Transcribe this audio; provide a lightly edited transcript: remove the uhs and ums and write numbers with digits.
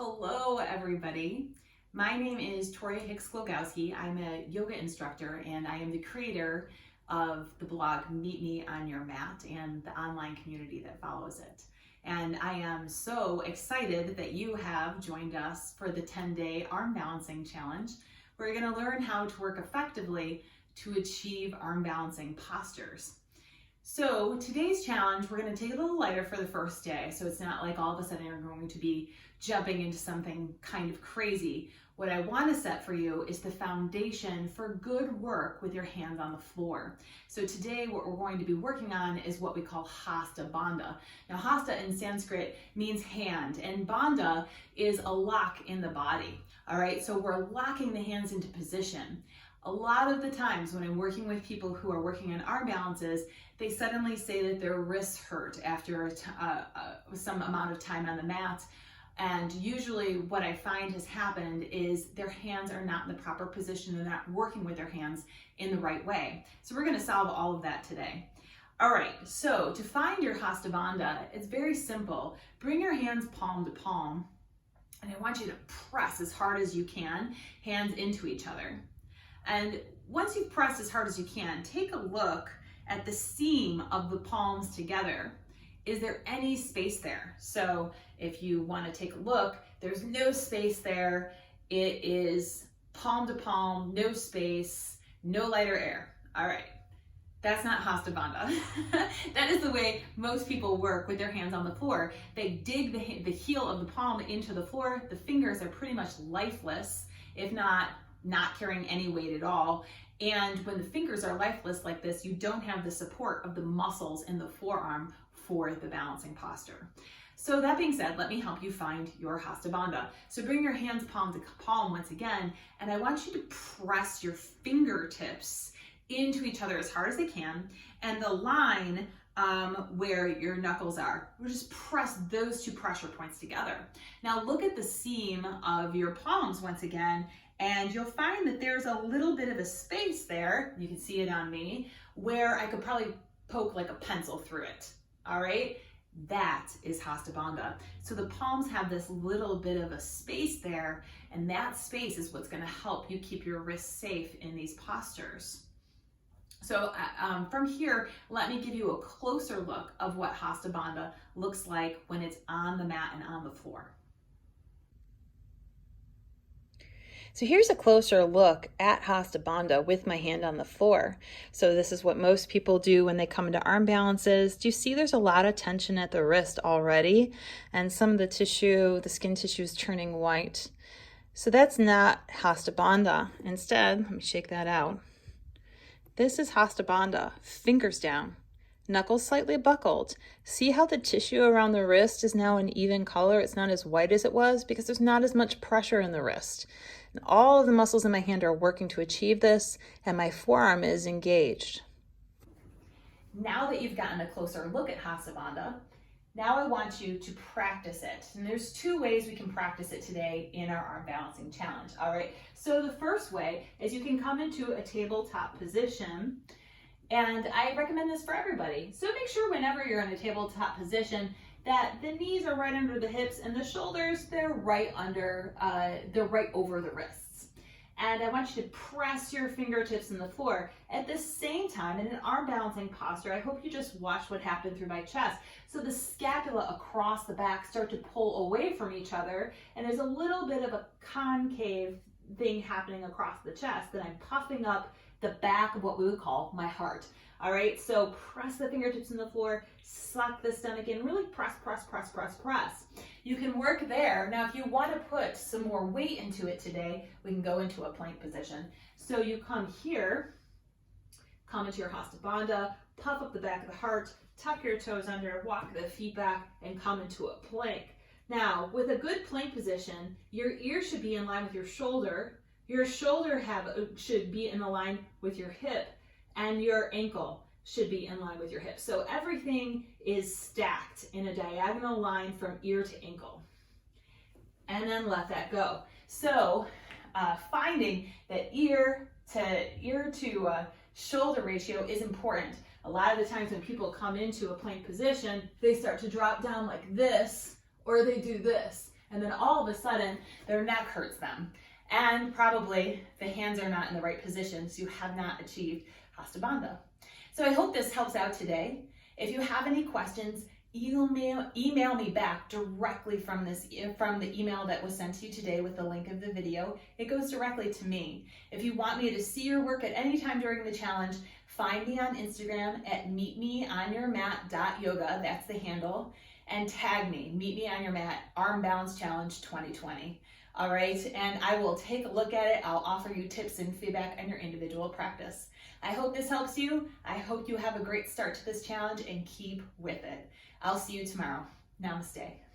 Hello, everybody. My name is Toria Hicks-Glogowski. I'm a yoga instructor and I am the creator of the blog Meet Me on Your Mat and the online community that follows it. And I am so excited that you have joined us for the 10-day arm balancing challenge. We're going to learn how to work effectively to achieve arm balancing postures. So today's challenge, we're going to take it a little lighter for the first day. So it's not like all of a sudden you're going to be jumping into something kind of crazy. What I want to set for you is the foundation for good work with your hands on the floor. So today what we're going to be working on is what we call Hasta Bandha. Now Hasta in Sanskrit means hand, and Bandha is a lock in the body. All right, so we're locking the hands into position. A lot of the times when I'm working with people who are working on arm balances, they suddenly say that their wrists hurt after some amount of time on the mat. And usually what I find has happened is their hands are not in the proper position. They're not working with their hands in the right way. So we're going to solve all of that today. All right, so to find your Hasta Bandha, it's very simple. Bring your hands palm to palm, and I want you to press as hard as you can, hands into each other. And once you've pressed as hard as you can, take a look at the seam of the palms together. Is there any space there? So if you want to take a look, there's no space there. It is palm to palm, no space, no lighter air. All right, that's not Hasta Bandha. That is the way most people work with their hands on the floor. They dig the heel of the palm into the floor. The fingers are pretty much lifeless, if not carrying any weight at all. And when the fingers are lifeless like this, you don't have the support of the muscles in the forearm for the balancing posture. So that being said, let me help you find your Hasta Bandha. So bring your hands palm to palm once again, and I want you to press your fingertips into each other as hard as they can, and the line where your knuckles are, we'll just press those two pressure points together. Now look at the seam of your palms once again, and you'll find that there's a little bit of a space there, you can see it on me, where I could probably poke like a pencil through it. All right, that is Hasta Bandha. So the palms have this little bit of a space there, and that space is what's going to help you keep your wrists safe in these postures. So from here, let me give you a closer look of what Hasta Bandha looks like when it's on the mat and on the floor. So here's a closer look at Hasta Bandha with my hand on the floor. So this is what most people do when they come into arm balances. Do you see there's a lot of tension at the wrist already? And some of the tissue, the skin tissue is turning white. So that's not Hasta Bandha. Instead, let me shake that out. This is Hasta Bandha, fingers down, knuckles slightly buckled. See how the tissue around the wrist is now an even color? It's not as white as it was because there's not as much pressure in the wrist. And all of the muscles in my hand are working to achieve this, and my forearm is engaged. Now that you've gotten a closer look at Hasta Bandha, now I want you to practice it. And there's two ways we can practice it today in our arm balancing challenge. All right, so the first way is you can come into a tabletop position, and I recommend this for everybody. So make sure whenever you're in a tabletop position that the knees are right under the hips and the shoulders, they're right over the wrists. And I want you to press your fingertips in the floor. At the same time, in an arm balancing posture, I hope you just watch what happened through my chest. So the scapula across the back start to pull away from each other, and there's a little bit of a concave thing happening across the chest, and I'm puffing up the back of what we would call my heart. All right, so press the fingertips in the floor, suck the stomach in, really press, press, press, press, press. You can work there. Now, if you want to put some more weight into it today, we can go into a plank position. So you come here, come into your Hasta Bandha, puff up the back of the heart, tuck your toes under, walk the feet back, and come into a plank. Now, with a good plank position, your ear should be in line with your shoulder. Your shoulder should be in line with your hip, and your ankle should be in line with your hip. So everything is stacked in a diagonal line from ear to ankle. And then let that go. So finding that ear to shoulder ratio is important. A lot of the times when people come into a plank position, they start to drop down like this, or they do this. and then all of a sudden their neck hurts them. And probably the hands are not in the right position, so you have not achieved Hasta Bandha. So I hope this helps out today. If you have any questions, email me back directly from the email that was sent to you today with the link of the video. It goes directly to me. If you want me to see your work at any time during the challenge, find me on Instagram at meetmeonyourmat.yoga, that's the handle, and tag me, Meet Me on Your Mat, Arm Balance Challenge 2020. All right, and I will take a look at it. I'll offer you tips and feedback on your individual practice. I hope this helps you. I hope you have a great start to this challenge and keep with it. I'll see you tomorrow. Namaste.